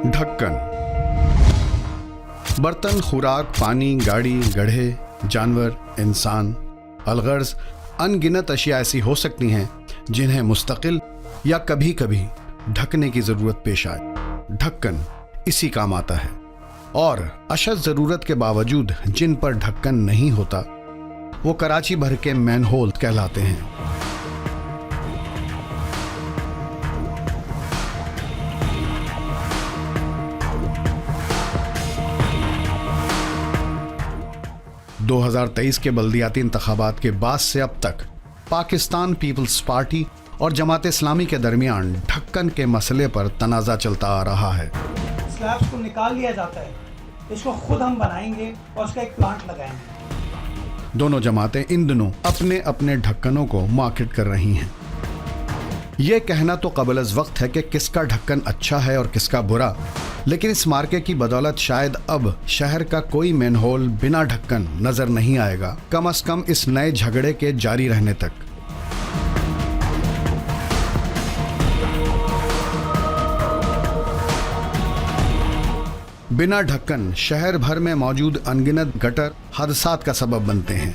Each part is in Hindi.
ढक्कन। बर्तन, खुराक, पानी, गाड़ी, गड्ढे, जानवर, इंसान, अलगर्ज अनगिनत अशिया ऐसी हो सकती हैं जिन्हें मुस्तकिल या कभी कभी ढकने की जरूरत पेश आए। ढक्कन इसी काम आता है। और अशद जरूरत के बावजूद जिन पर ढक्कन नहीं होता वो कराची भर के मैनहोल कहलाते हैं। – 2023 के बल्दियाती इंतखाबात के बाद से अब तक पाकिस्तान पीपल्स पार्टी और जमात इस्लामी के दरमियान ढक्कन के मसले पर तनाज़ा चलता आ रहा है। स्लैब्स को निकाल लिया जाता है, इसको खुद हम बनाएंगे और उसका एक प्लांट लगाएंगे। दोनों जमातें इन दिनों अपने अपने ढक्कनों को मार्केट कर रही हैं। ये कहना तो कबल अज़ वक्त है कि किसका ढक्कन अच्छा है और किसका बुरा, लेकिन इस मार्के की बदौलत शायद अब शहर का कोई मैनहोल बिना ढक्कन नजर नहीं आएगा, कम से कम इस नए झगड़े के जारी रहने तक। बिना ढक्कन शहर भर में मौजूद अनगिनत गटर हादसात का सबब बनते हैं।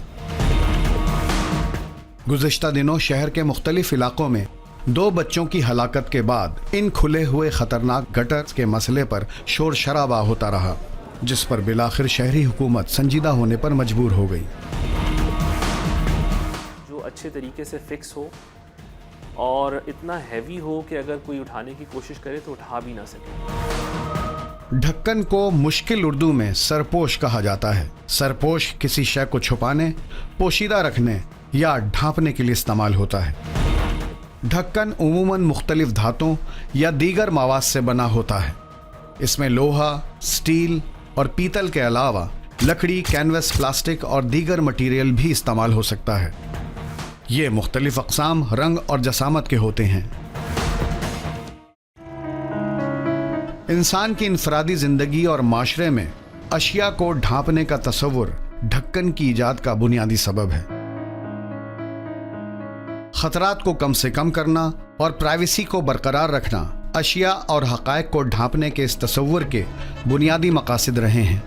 गुज़िश्ता दिनों शहर के मुख्तलिफ इलाकों में 2 बच्चों की हलाकत के बाद इन खुले हुए खतरनाक गटर के मसले पर शोर शराबा होता रहा, जिस पर बिलाखिर शहरी हुकूमत संजीदा होने पर मजबूर हो गई। जो अच्छे तरीके से फिक्स हो और इतना हैवी हो कि अगर कोई उठाने की कोशिश करे तो उठा भी ना सके। ढक्कन को मुश्किल उर्दू में सरपोश कहा जाता है। सरपोश किसी शय को छुपाने, पोशीदा रखने या ढांपने के लिए इस्तेमाल होता है। ढक्कन उमूमन मुख्तलिफ धातों या दीगर मवाद से बना होता है। इसमें लोहा, स्टील और पीतल के अलावा लकड़ी, कैनवस, प्लास्टिक और दीगर मटीरियल भी इस्तेमाल हो सकता है। ये मुख्तलिफ अक़साम, रंग और जसामत के होते हैं। इंसान की इनफरादी जिंदगी और माशरे में अशिया को ढांपने का तसव्वुर ढक्कन की इजाद का बुनियादी सबब है। खतरात को कम से कम करना और प्राइवेसी को बरकरार रखना अशिया और हक़ाइक़ को ढांपने के इस तसव्वुर के बुनियादी मकासद रहे हैं।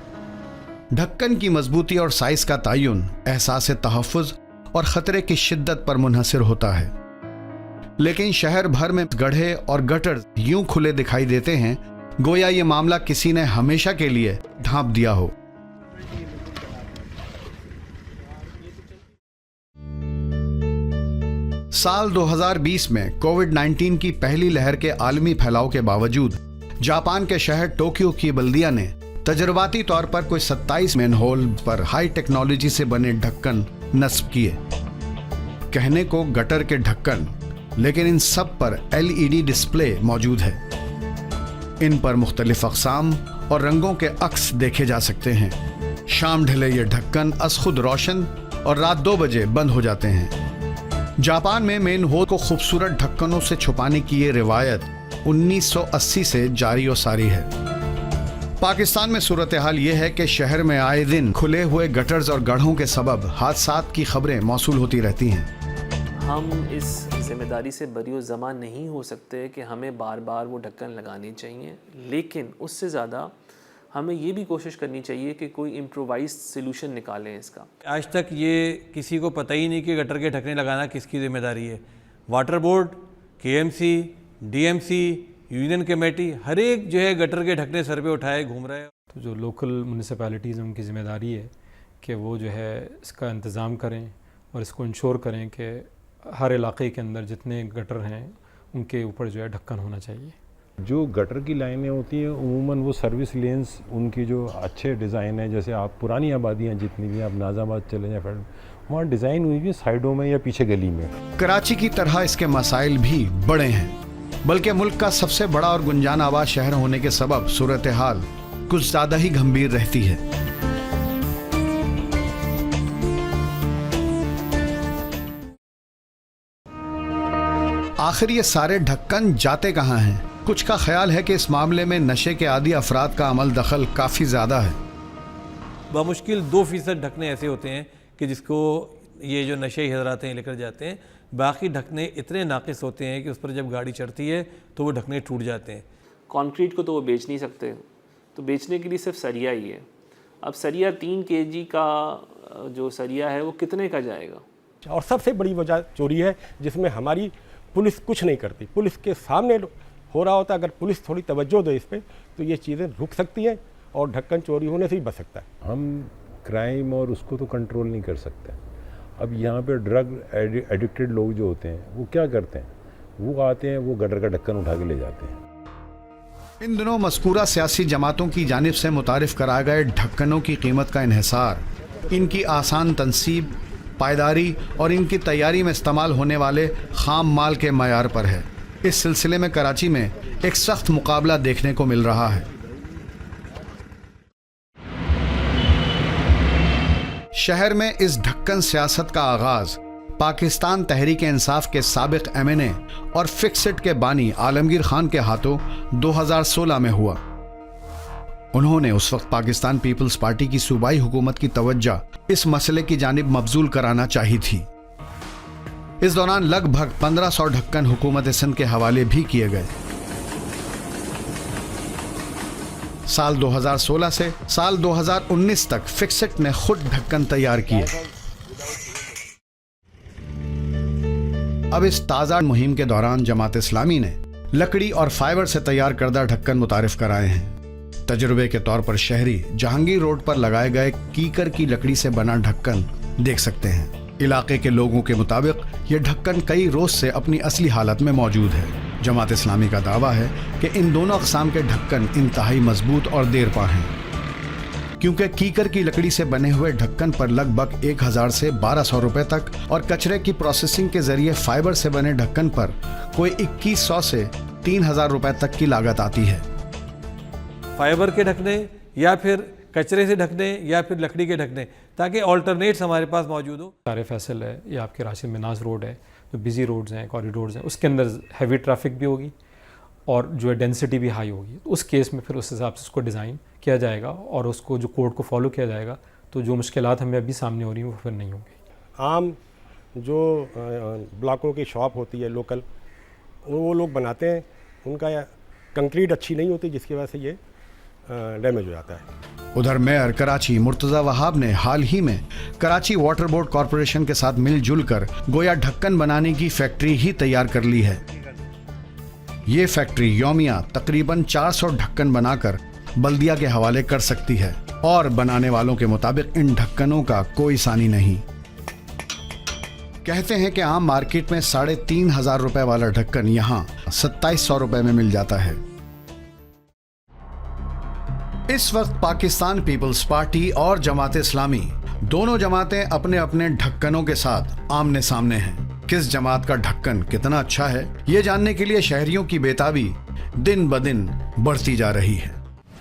ढक्कन की मजबूती और साइज का तयन एहसास तहफ़्फ़ुज़ और ख़तरे की शिद्दत पर मुनहसर होता है, लेकिन शहर भर में गड्ढे और गटर यूं खुले दिखाई देते हैं गोया ये मामला किसी ने हमेशा के लिए ढांप दिया हो। साल 2020 में कोविड-19 की पहली लहर के आलमी फैलाव के बावजूद जापान के शहर टोक्यो की बल्दिया ने तजुर्बाती तौर पर कोई 27 मैनहोल पर हाई टेक्नोलॉजी से बने ढक्कन नस्ब किए। कहने को गटर के ढक्कन, लेकिन इन सब पर LED डिस्प्ले मौजूद है। इन पर मुख्तलिफ अक़साम और रंगों के अक्स देखे जा सकते हैं। शाम ढले ये ढक्कन अस खुद रोशन और रात 2 बजे बंद हो जाते हैं। जापान में मैनहोल को खूबसूरत ढक्कनों से छुपाने की ये रिवायत 1980 से जारी और सारी है। पाकिस्तान में सूरत हाल ये है कि शहर में आए दिन खुले हुए गटर्स और गड्ढों के सबब हादसात की खबरें मौसूल होती रहती हैं। हम इस जिम्मेदारी से बरी ज़मान नहीं हो सकते कि हमें बार बार वो ढक्कन लगाने चाहिए, लेकिन उससे ज़्यादा हमें ये भी कोशिश करनी चाहिए कि कोई इम्प्रोवाइज्ड सॉल्यूशन निकालें इसका। आज तक ये किसी को पता ही नहीं कि गटर के ढक्कने लगाना किसकी जिम्मेदारी है। Water board, KMC, DMC, union committee, हर एक जो है गटर के ढक्कने सर पे उठाए घूम रहा है। तो जो लोकल म्यूनिसिपैलिटीज़ हैं उनकी ज़िम्मेदारी है कि वो जो है इसका इंतज़ाम करें और इसको इंश्योर करें कि हर इलाके के अंदर जितने गटर हैं उनके ऊपर जो है ढक्कन होना चाहिए। जो गटर की लाइनें होती हैं उमूमन वो सर्विस लेन्स उनकी जो अच्छे डिज़ाइन है, जैसे आप पुरानी आबादियाँ जितनी भी आप नाज़ाबाद चले जाए फिर वहाँ डिज़ाइन हुई है साइडों में या पीछे गली में। कराची की तरह इसके मसाइल भी बड़े हैं, बल्कि मुल्क का सबसे बड़ा और गुंजान आबाद शहर होने के सबब सूरत हाल कुछ ज़्यादा ही गंभीर रहती है। आखिर ये सारे ढक्कन जाते कहाँ हैं? कुछ का ख्याल है कि इस मामले में नशे के आदी अफराद का अमल दखल काफ़ी ज़्यादा है। बामुश्किल 2% ढकने ऐसे होते हैं कि जिसको ये जो नशे हजराते हैं लेकर जाते हैं। बाकी ढकने इतने नाकिस होते हैं कि उस पर जब गाड़ी चढ़ती है तो वो ढकने टूट जाते हैं। कंक्रीट को तो वो बेच नहीं सकते, तो बेचने के लिए सिर्फ सरिया ही है। अब सरिया 3 kg का जो सरिया है वो कितने का जाएगा? और सबसे बड़ी वजह चोरी है जिसमें हमारी पुलिस कुछ नहीं करती। पुलिस के सामने हो रहा होता, अगर पुलिस थोड़ी तवज्जो दे इस पर तो ये चीज़ें रुक सकती हैं और ढक्कन चोरी होने से ही बच सकता है। हम क्राइम और उसको तो कंट्रोल नहीं कर सकते। अब यहाँ पे ड्रग एडिक्टेड लोग जो होते हैं वो क्या करते हैं, वो आते हैं, वो गटर का ढक्कन उठा के ले जाते हैं। इन दिनों मज़कूरा सियासी जमातों की जानिब से मुतारिफ कराए गए ढक्कनों की कीमत का इन्हिसार, इनकी आसान तनसीब, पायदारी और इनकी तैयारी में इस्तेमाल होने वाले खाम माल के मयार पर है। इस सिलसिले में कराची में एक सख्त मुकाबला देखने को मिल रहा है। शहर में इस ढक्कन सियासत का आगाज पाकिस्तान तहरीक इंसाफ के साबिक MNA और फिक्सिट के बानी आलमगीर खान के हाथों 2016 में हुआ। उन्होंने उस वक्त पाकिस्तान पीपल्स पार्टी की सूबाई हुकूमत की तवज्जो इस मसले की जानिब मबजूल कराना चाहिए थी। इस दौरान लगभग 1500 ढक्कन हुकूमत सिंध के हवाले भी किए गए। साल 2016 से साल 2019 तक फिक्सिट ने खुद ढक्कन तैयार किए। अब इस ताज़ा मुहिम के दौरान जमात इस्लामी ने लकड़ी और फाइबर से तैयार करदा ढक्कन मुतारिफ कराए हैं। तजुर्बे के तौर पर शहरी जहांगीर रोड पर लगाए गए कीकर की लकड़ी से बना ढक्कन देख सकते हैं। इलाके के लोगों के मुताबिक ये ढक्कन कई रोज से अपनी असली हालत में मौजूद है। जमात इस्लामी का दावा है कि इन दोनों अक़साम के ढक्कन इंतहाई मजबूत और देरपा हैं, क्योंकि कीकर की लकड़ी से बने हुए ढक्कन पर लगभग 1000 से 1200 रुपए तक और कचरे की प्रोसेसिंग के जरिए फाइबर से बने ढक्कन पर कोई 2100 से 3000 रुपए तक की लागत आती है। फाइबर के ढकने या फिर कचरे से ढकने या फिर लकड़ी के ढकने, ताकि ऑल्टरनेट्स हमारे पास मौजूद हो। सारे फैसल है, ये आपके राशिद मिनाज रोड है, जो बिजी रोड्स हैं, कॉरिडोर्स हैं, उसके अंदर हैवी ट्रैफिक भी होगी और जो है डेंसिटी भी हाई होगी। तो उस केस में फिर उस हिसाब से उसको डिज़ाइन किया जाएगा और उसको जो कोड को फॉलो किया जाएगा, तो जो मुश्किलात हमें अभी सामने हो रही हैं वो फिर नहीं होंगी। आम जो ब्लॉकों की शॉप होती है लोकल, वो लोग बनाते हैं, उनका कंक्रीट अच्छी नहीं होती जिसकी वजह से ये डैमेज हो जाता है। उधर मेयर कराची मुर्तज़ा वहाब ने हाल ही में कराची वाटर बोर्ड कॉरपोरेशन के साथ मिलजुल कर गोया ढक्कन बनाने की फैक्ट्री ही तैयार कर ली है। ये फैक्ट्री यौमिया तकरीबन 400 ढक्कन बनाकर बल्दिया के हवाले कर सकती है और बनाने वालों के मुताबिक इन ढक्कनों का कोई सानी नहीं। कहते हैं कि आम मार्केट में 3500 रुपए वाला ढक्कन यहाँ 2700 रुपए में मिल जाता है। इस वक्त पाकिस्तान पीपल्स पार्टी और जमात इस्लामी दोनों जमातें अपने अपने ढक्कनों के साथ आमने सामने हैं। किस जमात का ढक्कन कितना अच्छा है, ये जानने के लिए शहरियों की बेताबी दिन ब दिन बढ़ती जा रही है।